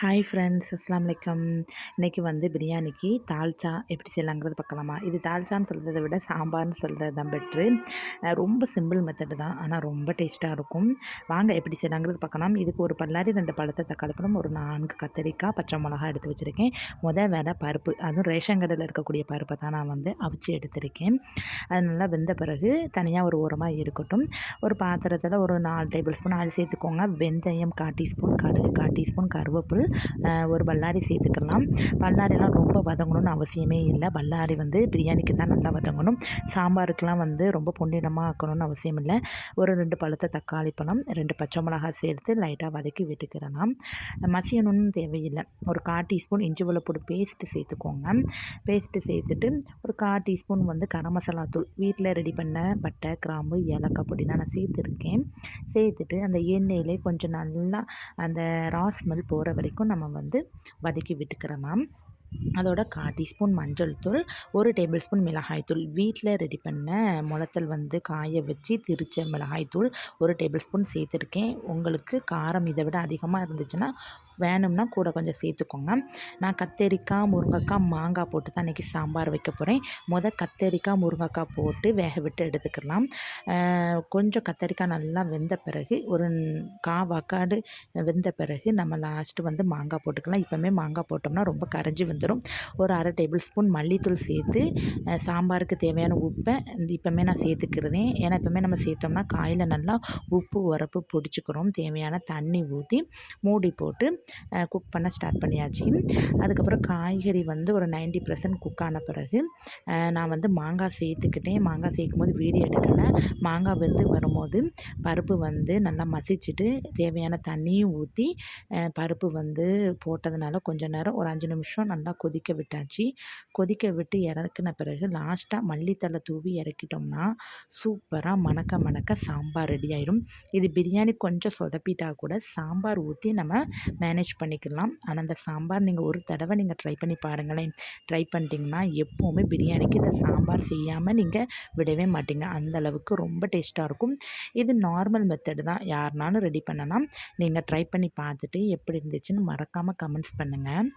Hi friends, அஸ்ஸலாமு அலைக்கும். இன்றைக்கி வந்து பிரியாணிக்கு தால்ச்சா எப்படி செய்யலாங்கிறது பார்க்கலாமா? இது தால்ச்சான்னு சொல்கிறத விட சாம்பார்னு சொல்கிறது தான் பெட்ரு. ரொம்ப சிம்பிள் மெத்தடு தான், ஆனால் ரொம்ப டேஸ்ட்டாக இருக்கும். வாங்க எப்படி செய்யலாங்கிறது பார்க்கலாம். இதுக்கு ஒரு பல்லாரி 2 பழுத்த தக்காளி பழம், ஒரு 4 கத்தரிக்காய், பச்சை மிளகா எடுத்து வச்சுருக்கேன். வேளை பருப்பு, அதுவும் ரேஷன் கடையில் இருக்கக்கூடிய பருப்பை தான் நான் வந்து அவிச்சு எடுத்திருக்கேன். அது நல்லா வெந்த பிறகு தனியாக ஒரு ஓரமாக இருக்கட்டும். ஒரு பாத்திரத்தில் ஒரு 4 டேபிள் ஸ்பூன் ஆயில் சேர்த்துக்கோங்க. வெந்தயம் 1/4 டீஸ்பூன், கடுகு 1/4 டீஸ்பூன், கருவேப்பில் ஒரு பல்லாரி சேர்த்துக்கலாம். பல்லாரிலாம் ரொம்ப வதங்கணும்னு அவசியமே இல்லை. பல்லாரி வந்து பிரியாணிக்கு தான் நல்லா வதங்கணும். சாம்பாருக்கெலாம் வந்து ரொம்ப பொன்னிறமாக ஆக்கணும்னு அவசியம் இல்லை. ஒரு 2 பழுத்த தக்காளி பழம், 2 பச்சை மிளகாய் சேர்த்து லைட்டாக வதக்கி விட்டுக்கிறலாம். மசியணும்னு தேவையில்லை. ஒரு 1/4 டீஸ்பூன் இஞ்சி வெள்ளப்பூடு பேஸ்ட்டு சேர்த்துக்கோங்க. பேஸ்ட்டு சேர்த்துட்டு ஒரு 1/4 டீஸ்பூன் வந்து கரம் மசாலா தூள், வீட்டில் ரெடி பண்ண பட்டை, கிராம்பு, ஏலக்காய் பொடி தான் நான் சேர்த்துருக்கேன். சேர்த்துட்டு அந்த எண்ணெயிலே கொஞ்சம் நல்லா அந்த ரா ஸ்மெல் போகிற வரைக்கும் நம்ம வந்து வதக்கி விட்டுக்கிறலாம். அதோட 1/4 டீஸ்பூன் மஞ்சள் தூள், 1 டேபிள் ஸ்பூன் மிளகாய் தூள், வீட்டில் ரெடி பண்ண முளத்தல் வந்து காய வச்சு திரிச்ச மிளகாய் தூள் 1 டேபிள் ஸ்பூன் சேர்த்துருக்கேன். உங்களுக்கு காரம் இதை விட அதிகமாக இருந்துச்சுன்னா வேணும்னா கூட கொஞ்சம் சேர்த்துக்கோங்க. நான் கத்தரிக்காய், முருங்கைக்காய், மாங்காய் போட்டு தான் இன்றைக்கி சாம்பார் வைக்க போகிறேன். கத்தரிக்காய், முருங்கைக்காய் போட்டு வேக விட்டு எடுத்துக்கலாம். கொஞ்சம் கத்தரிக்காய் நல்லா வெந்த பிறகு ஒரு 1/4 வாக்காடு வெந்த பிறகு நம்ம லாஸ்ட்டு வந்து மாங்காய் போட்டுக்கலாம். இப்போவுமே மாங்காய் போட்டோம்னா ரொம்ப கரைஞ்சி வந்துடும். ஒரு 1/2 டேபிள் ஸ்பூன் மல்லித்தூள் சேர்த்து சாம்பாருக்கு தேவையான உப்பை இப்போவுமே நான் சேர்த்துக்கிறதேன். ஏன்னா இப்போவுமே நம்ம சேர்த்தோம்னா காயில் நல்லா உப்பு உரப்பு பிடிச்சிக்கிறோம். தேவையான தண்ணி ஊற்றி மூடி போட்டு குக் பண்ண ஸ்டார்ட் பண்ணியாச்சு. அதுக்கப்புறம் காய்கறி வந்து ஒரு 90% குக் ஆன பிறகு நான் வந்து மாங்காய் சேர்த்துக்கிட்டேன். மாங்காய் சேர்க்கும்போது வீடியோ எடுக்கலை. மாங்காய் வெந்து வரும்போது பருப்பு வந்து நல்லா மசிச்சுட்டு தேவையான தண்ணியும் ஊற்றி பருப்பு வந்து போட்டதுனால கொஞ்சம் நேரம் ஒரு 5 நிமிஷம் நல்லா கொதிக்க விட்டாச்சு. கொதிக்க விட்டு இறக்குன பிறகு லாஸ்ட்டாக மல்லித்தழை தூவி இறக்கிட்டோம்னா சூப்பராக மணக்க மணக்க சாம்பார் ரெடி ஆயிடும். இது பிரியாணி கொஞ்சம் சொதப்பிட்டா கூட சாம்பார் ஊற்றி நம்ம மேனேஜ் பண்ணிக்கலாம். ஆனால் அந்த சாம்பார் நீங்கள் ஒரு தடவை நீங்கள் ட்ரை பண்ணி பாருங்களேன். ட்ரை பண்ணிட்டீங்கன்னா எப்போவுமே பிரியாணிக்கு இந்த சாம்பார் செய்யாமல் நீங்கள் விடவே மாட்டீங்க. அந்த அளவுக்கு ரொம்ப டேஸ்ட்டாக இருக்கும். இது நார்மல் மெத்தடு தான், யாருனாலும் ரெடி பண்ணலாம். நீங்கள் ட்ரை பண்ணி பார்த்துட்டு எப்படி இருந்துச்சுன்னு மறக்காமல் கமெண்ட்ஸ் பண்ணுங்கள்.